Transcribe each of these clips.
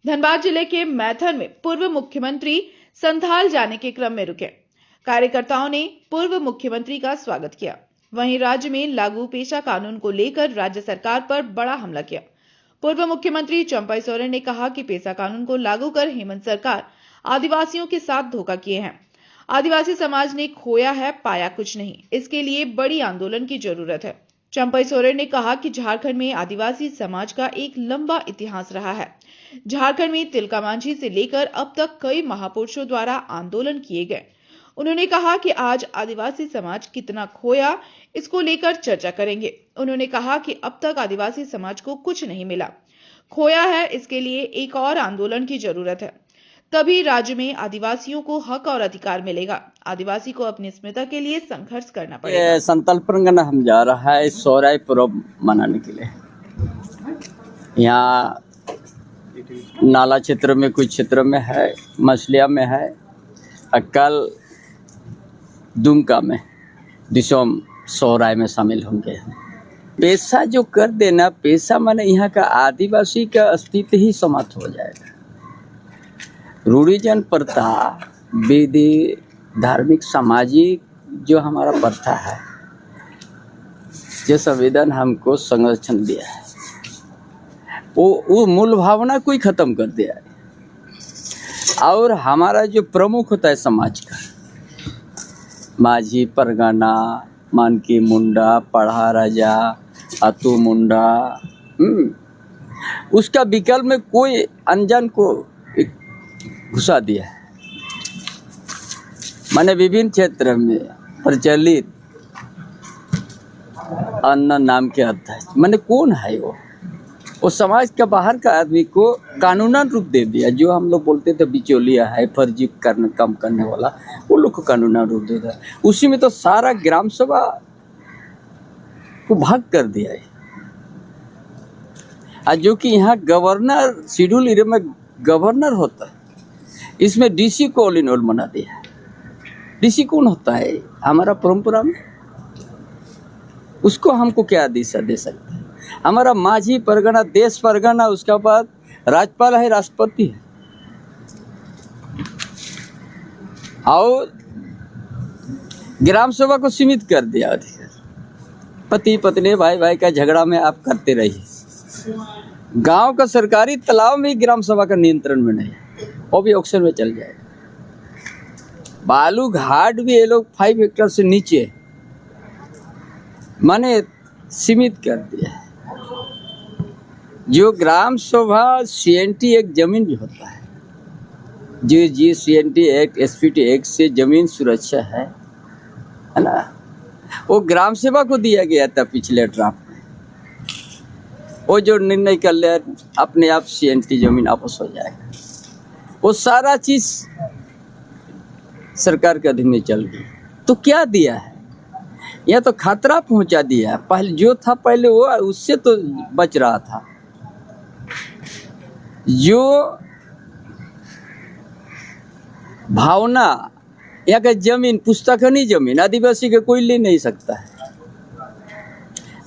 धनबाद जिले के मैथन में पूर्व मुख्यमंत्री संथाल जाने के क्रम में रुके। कार्यकर्ताओं ने पूर्व मुख्यमंत्री का स्वागत किया। वहीं राज्य में लागू पेशा कानून को लेकर राज्य सरकार पर बड़ा हमला किया। पूर्व मुख्यमंत्री चंपई सोरेन ने कहा कि पेशा कानून को लागू कर हेमंत सरकार आदिवासियों के साथ धोखा किए हैं। आदिवासी समाज ने खोया है, पाया कुछ नहीं। इसके लिए बड़ी आंदोलन की जरूरत है। चंपई सोरेन ने कहा कि झारखंड में आदिवासी समाज का एक लंबा इतिहास रहा है। झारखंड में तिलका मांझी से लेकर अब तक कई महापुरुषों द्वारा आंदोलन किए गए। उन्होंने कहा कि आज आदिवासी समाज कितना खोया, इसको लेकर चर्चा करेंगे। उन्होंने कहा कि अब तक आदिवासी समाज को कुछ नहीं मिला, खोया है। इसके लिए एक और आंदोलन की जरूरत है, तभी राज्य में आदिवासियों को हक और अधिकार मिलेगा। आदिवासी को अपनी अस्मिता के लिए संघर्ष करना पड़ेगा। संथाल परगना हम जा रहा है सोहराय पर्व मनाने के लिए। यहाँ नाला क्षेत्र में, कुछ क्षेत्र में है, मछलिया में है, कल दुमका में दिसोम सोहराय में शामिल होंगे। पेशा जो कर देना, पेशा माने यहाँ का आदिवासी का अस्तित्व ही समाप्त हो जाएगा। रूढ़िजन प्रथा, विधि, धार्मिक, सामाजिक जो हमारा प्रथा है, जो संविधान हमको संरक्षण दिया है, वो मूल भावना को ही खत्म कर दिया है। और हमारा जो प्रमुख होता है समाज का, माझी, परगना, मानकी मुंडा, पढ़ा राजा, अतु मुंडा, उसका विकल्प में कोई अनजान को घुसा दिया है। माने विभिन्न क्षेत्र में प्रचलित अन्न नाम के अर्थ है। माने कौन है वो समाज के बाहर का आदमी को कानूनन रूप दे दिया। जो हम लोग बोलते थे बिचौलिया है, फर्जी करने कम करने वाला, वो लोग को कानूनन रूप दे दिया। उसी में तो सारा ग्राम सभा को भाग कर दिया है। आज जो कि यहाँ गवर्नर, शेड्यूल एरिया में गवर्नर होता है, इसमें डीसी को ऑल इन ऑल बना दिया है। डीसी कौन होता है हमारा परंपरा में? उसको हमको क्या दिशा दे सकते हैं? हमारा माझी परगना, देश परगना, उसके बाद राज्यपाल है, राष्ट्रपति है। और ग्राम सभा को सीमित कर दिया अधिकार। पति पत्नी, भाई भाई का झगड़ा में आप करते रहिए। गांव का सरकारी तालाब में ग्राम सभा का नियंत्रण में नहीं है, वो भी ऑक्शन में चल जाएगा। बालू घाट भी ये लोग 5 हेक्टेयर से नीचे माने सीमित कर दिया है। जो ग्राम सभा CNT एक जमीन भी होता है, जो CNT एक्ट, SPT एक्ट से जमीन सुरक्षा है ना, वो ग्राम सभा को दिया गया था पिछले ड्राफ्ट में। वो जो निर्णय कर लिया, अपने आप CNT जमीन वापस हो जाएगा। वो सारा चीज सरकार के अधीन में चल गई। तो क्या दिया है? यह तो खतरा पहुंचा दिया है। पहले जो था पहले वो, उससे तो बच रहा था। जो भावना, यहाँ का जमीन पुस्तकनी जमीन आदिवासी के कोई ले नहीं सकता है।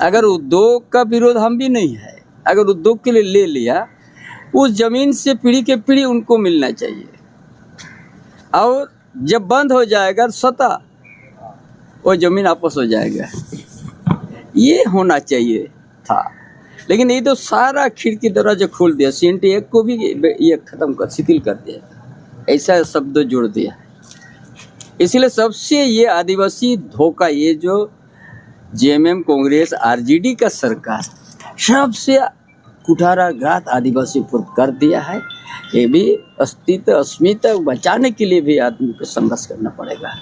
अगर उद्योग का विरोध हम भी नहीं है, अगर उद्योग के लिए ले लिया, उस जमीन से पीढ़ी के पीढ़ी उनको मिलना चाहिए। और जब बंद हो जाएगा सता, वो जमीन वापस हो जाएगा। ये होना चाहिए था, लेकिन ये तो सारा खिड़की दरवाजा खोल दिया। CNT एक्ट को भी ये खत्म कर, शिथिल कर दिया, ऐसा शब्द जोड़ दिया। इसलिए सबसे ये आदिवासी धोखा, ये जो JMM कांग्रेस RJD का सरकार सबसे कुठाराघात आदिवासी पर कर दिया है। ये भी अस्तित्व, अस्मिता बचाने के लिए भी आदमी को संघर्ष करना पड़ेगा।